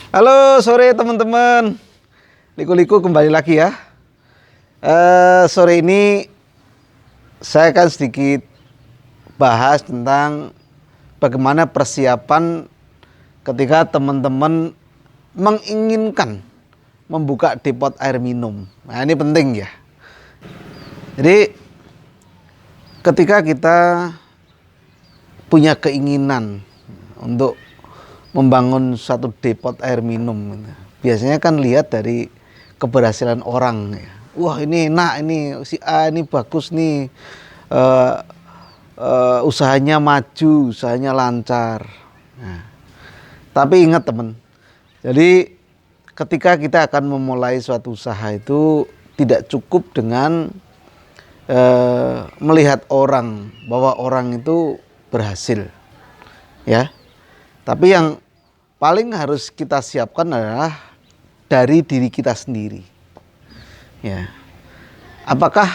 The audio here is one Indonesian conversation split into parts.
Halo sore teman-teman, Liku-liku kembali lagi ya. Sore ini saya akan sedikit bahas tentang bagaimana persiapan ketika teman-teman menginginkan membuka depot air minum. Nah ini penting ya. Jadi ketika kita punya keinginan untuk membangun satu depot air minum, biasanya kan lihat dari keberhasilan orang ya. Wah ini enak, ini si A ini bagus nih, usahanya maju, usahanya lancar. Nah, tapi ingat teman, jadi ketika kita akan memulai suatu usaha itu tidak cukup dengan melihat orang bahwa orang itu berhasil, ya. Tapi yang paling harus kita siapkan adalah dari diri kita sendiri. Ya. Apakah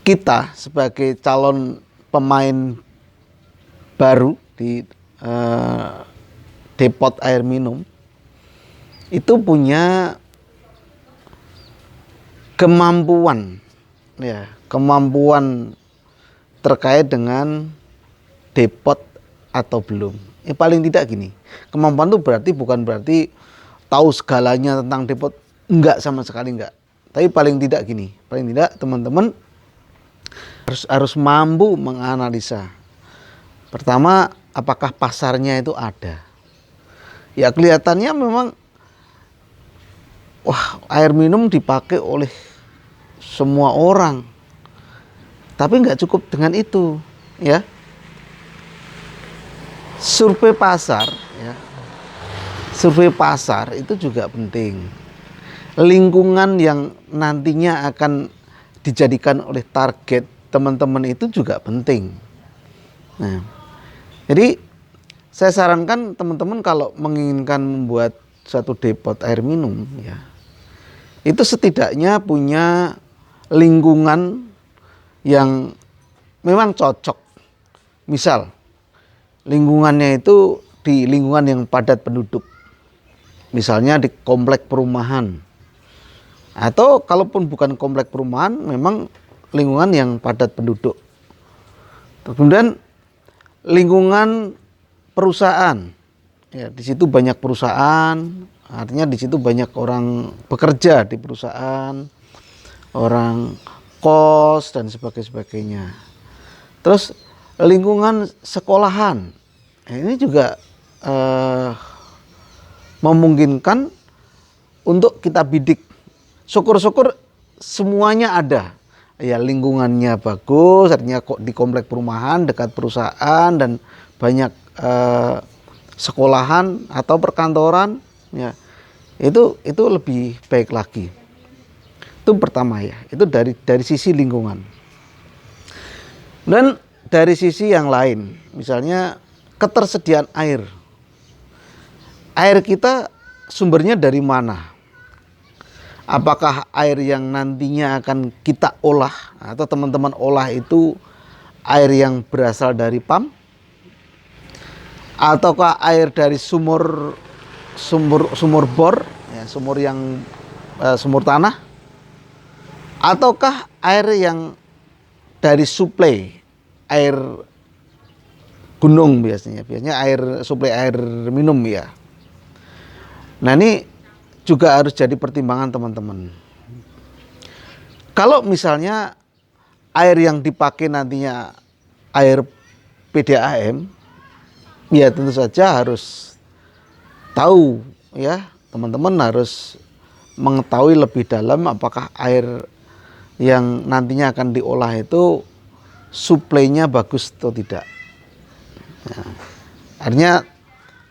kita sebagai calon pemain baru di depot air minum itu punya kemampuan, ya, kemampuan terkait dengan depot atau belum? Paling tidak gini, kemampuan itu bukan berarti tahu segalanya tentang depot, enggak, sama sekali enggak. Tapi paling tidak gini, paling tidak teman-teman harus mampu menganalisa. Pertama, apakah pasarnya itu ada? Ya kelihatannya memang, wah, air minum dipakai oleh semua orang. Tapi enggak cukup dengan itu, ya. Survei pasar, ya. Survei pasar itu juga penting. Lingkungan yang nantinya akan dijadikan oleh target teman-teman itu juga penting. Nah, jadi saya sarankan teman-teman kalau menginginkan membuat suatu depot air minum, ya, itu setidaknya punya lingkungan yang memang cocok. Misal lingkungannya itu di lingkungan yang padat penduduk, misalnya di komplek perumahan, atau kalaupun bukan komplek perumahan, memang lingkungan yang padat penduduk. Kemudian lingkungan perusahaan, ya, di situ banyak perusahaan, artinya di situ banyak orang bekerja di perusahaan, orang kos dan sebagainya. Terus lingkungan sekolahan, ini juga memungkinkan untuk kita bidik. Syukur-syukur semuanya ada, ya, lingkungannya bagus, artinya kok di komplek perumahan dekat perusahaan dan banyak sekolahan atau perkantoran, ya, itu lebih baik lagi. Itu pertama, ya, itu dari sisi lingkungan. Dan dari sisi yang lain, misalnya ketersediaan air. Air kita sumbernya dari mana? Apakah air yang nantinya akan kita olah atau teman-teman olah itu air yang berasal dari PAM? Ataukah air dari sumur bor, ya, sumur tanah? Ataukah air yang dari suplai air gunung, biasanya air suplai air minum, ya. Nah ini juga harus jadi pertimbangan teman-teman. Kalau misalnya air yang dipakai nantinya air PDAM, ya tentu saja harus tahu, ya, teman-teman harus mengetahui lebih dalam apakah air yang nantinya akan diolah itu suplainya bagus atau tidak. Nah, artinya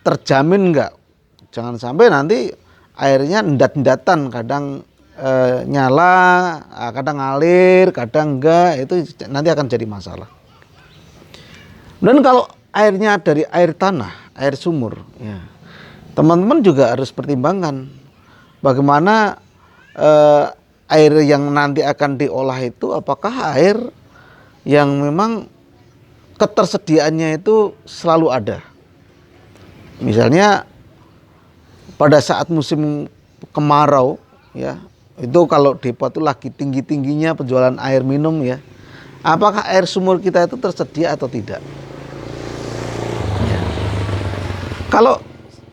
terjamin enggak? Jangan sampai nanti airnya endat-endatan, kadang nyala, kadang ngalir, kadang enggak, itu nanti akan jadi masalah. Dan kalau airnya dari air tanah, air sumur, ya, teman-teman juga harus pertimbangkan bagaimana air yang nanti akan diolah itu apakah air yang memang ketersediaannya itu selalu ada. Misalnya pada saat musim kemarau ya, itu kalau depot itu lagi tinggi-tingginya penjualan air minum ya, apakah air sumur kita itu tersedia atau tidak? Ya. Kalau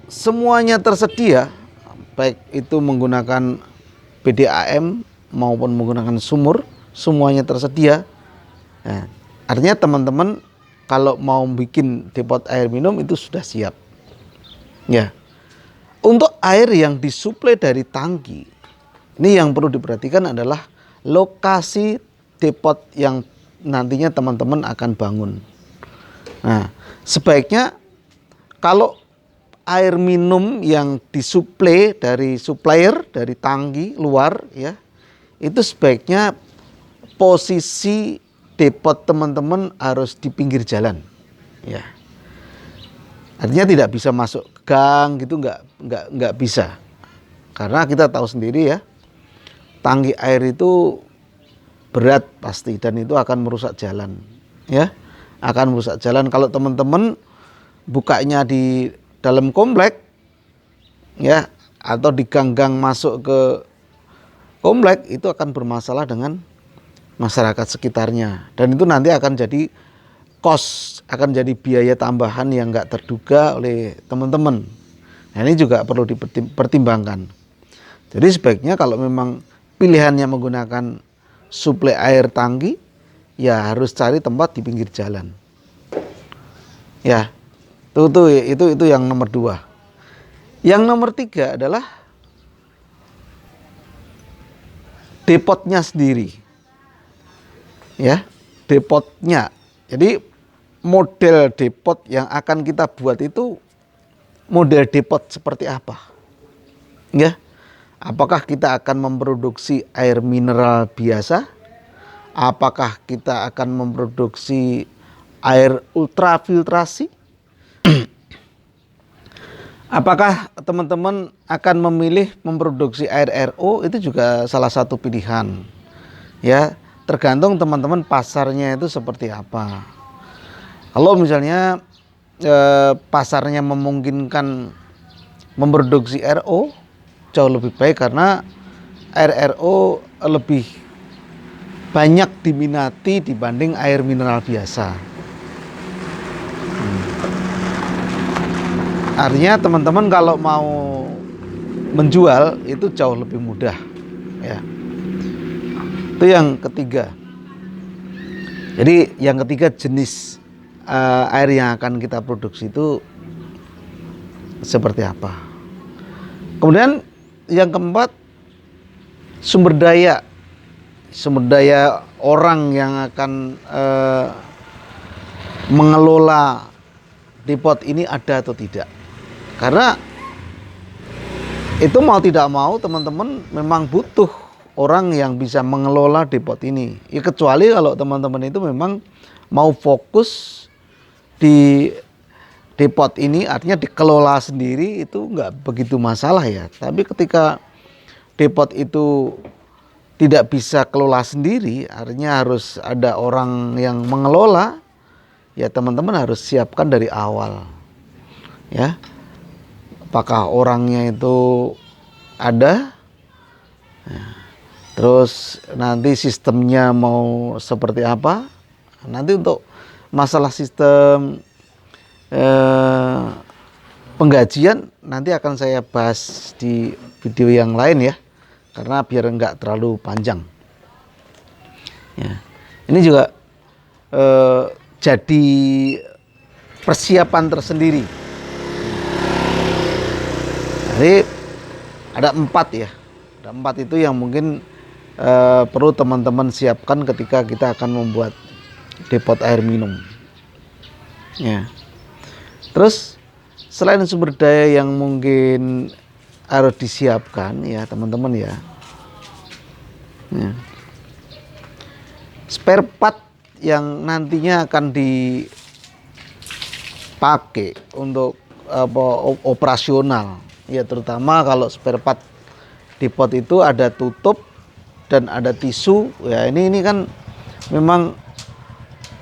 semuanya tersedia, baik itu menggunakan PDAM maupun menggunakan sumur, semuanya tersedia. Nah, artinya teman-teman kalau mau bikin depot air minum itu sudah siap. Ya. Untuk air yang disuplai dari tangki, ini yang perlu diperhatikan adalah lokasi depot yang nantinya teman-teman akan bangun. Nah, sebaiknya kalau air minum yang disuplai dari supplier, dari tangki luar ya, itu sebaiknya posisi depot teman-teman harus di pinggir jalan. Ya. Artinya tidak bisa masuk gang gitu, nggak bisa. Karena kita tahu sendiri ya, tangki air itu berat pasti dan itu akan merusak jalan. Ya, akan merusak jalan. Kalau teman-teman bukanya di dalam komplek, ya, atau di gang-gang masuk ke komplek, itu akan bermasalah dengan masyarakat sekitarnya. Dan itu nanti akan jadi cost, akan jadi biaya tambahan yang nggak terduga oleh teman-teman. Nah, ini juga perlu dipertimbangkan. Jadi sebaiknya kalau memang pilihannya menggunakan suplai air tangki, ya harus cari tempat di pinggir jalan. Ya, itu yang nomor 2. Yang nomor 3 adalah depotnya sendiri. Ya, depotnya. Jadi model depot yang akan kita buat itu model depot seperti apa? Ya. Apakah kita akan memproduksi air mineral biasa? Apakah kita akan memproduksi air ultrafiltrasi? Apakah teman-teman akan memilih memproduksi air RO? Itu juga salah satu pilihan. Ya, tergantung teman-teman pasarnya itu seperti apa. Kalau misalnya pasarnya memungkinkan memproduksi RO, jauh lebih baik karena air RO lebih banyak diminati dibanding air mineral biasa. Artinya teman-teman kalau mau menjual itu jauh lebih mudah. Ya. Itu yang ketiga. Jadi yang ketiga jenis air yang akan kita produksi itu seperti apa. Kemudian yang keempat, sumber daya orang yang akan mengelola depot ini ada atau tidak. Karena itu mau tidak mau teman-teman memang butuh orang yang bisa mengelola depot ini. Ya kecuali kalau teman-teman itu memang mau fokus di depot ini, artinya dikelola sendiri, itu nggak begitu masalah ya. Tapi ketika depot itu tidak bisa kelola sendiri, artinya harus ada orang yang mengelola, ya teman-teman harus siapkan dari awal. Ya, apakah orangnya itu ada? Ya. Terus nanti sistemnya mau seperti apa? Nanti untuk masalah sistem penggajian nanti akan saya bahas di video yang lain ya, karena biar enggak terlalu panjang. Ya. Ini juga jadi persiapan tersendiri. Jadi ada 4 ya, ada 4 itu yang mungkin perlu teman-teman siapkan ketika kita akan membuat depot air minum. Ya. Terus selain sumber daya yang mungkin harus disiapkan ya teman-teman ya, spare part yang nantinya akan dipakai untuk operasional ya, terutama kalau spare part depot itu ada tutup dan ada tisu ya, ini kan memang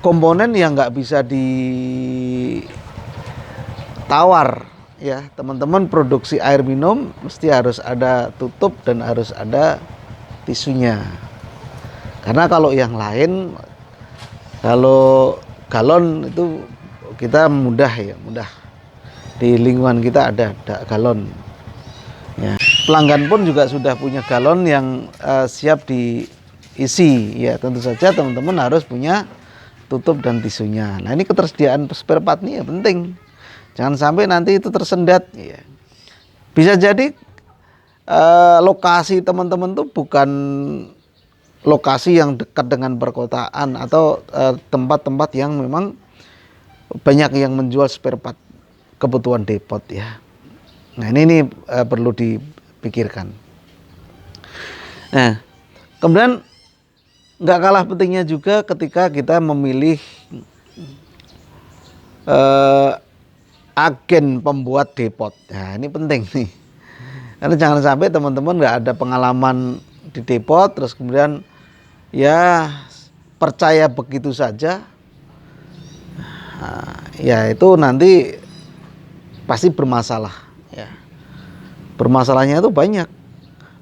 komponen yang nggak bisa ditawar ya teman-teman produksi air minum mesti harus ada tutup dan harus ada tisunya. Karena kalau yang lain, kalau galon itu kita mudah di lingkungan kita ada galon. Ya. Pelanggan pun juga sudah punya galon yang siap diisi. Ya tentu saja teman-teman harus punya tutup dan tisunya. Nah ini ketersediaan spare part ini ya penting. Jangan sampai nanti itu tersendat. Ya. Bisa jadi lokasi teman-teman tuh bukan lokasi yang dekat dengan perkotaan atau tempat-tempat yang memang banyak yang menjual spare part kebutuhan depot ya. Nah ini perlu dipikirkan. Nah kemudian nggak kalah pentingnya juga ketika kita memilih agen pembuat depot. Nah ini penting nih. Karena jangan sampai teman-teman nggak ada pengalaman di depot, terus kemudian ya percaya begitu saja. Nah, ya itu nanti pasti bermasalah. Ya. Bermasalahnya itu banyak.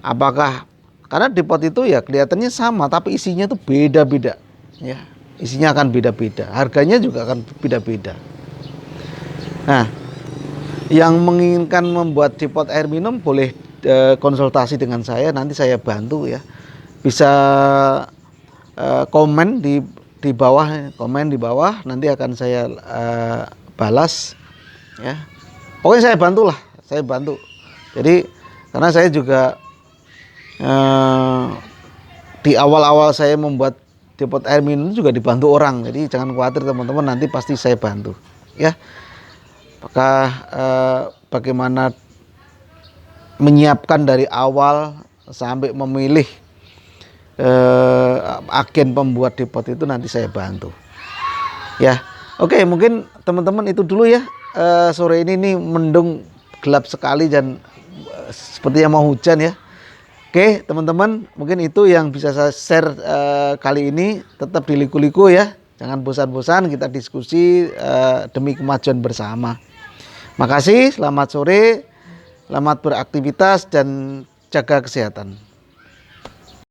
Apakah karena depot itu ya kelihatannya sama, tapi isinya itu beda-beda. Ya, isinya akan beda-beda. Harganya juga akan beda-beda. Nah, yang menginginkan membuat depot air minum boleh konsultasi dengan saya, nanti saya bantu ya. Bisa komen di bawah, nanti akan saya balas ya. Pokoknya saya bantu. Jadi karena saya juga di awal-awal saya membuat depot air minum juga dibantu orang, jadi jangan khawatir teman-teman, nanti pasti saya bantu ya. Apakah bagaimana menyiapkan dari awal sampai memilih agen pembuat depot itu nanti saya bantu ya. Oke, mungkin teman-teman itu dulu ya. Sore ini nih mendung, gelap sekali dan sepertinya mau hujan ya. Oke teman-teman, mungkin itu yang bisa saya share kali ini. Tetap di Liku-Liku ya, jangan bosan-bosan, kita diskusi demi kemajuan bersama. Makasih, selamat sore, selamat beraktivitas dan jaga kesehatan.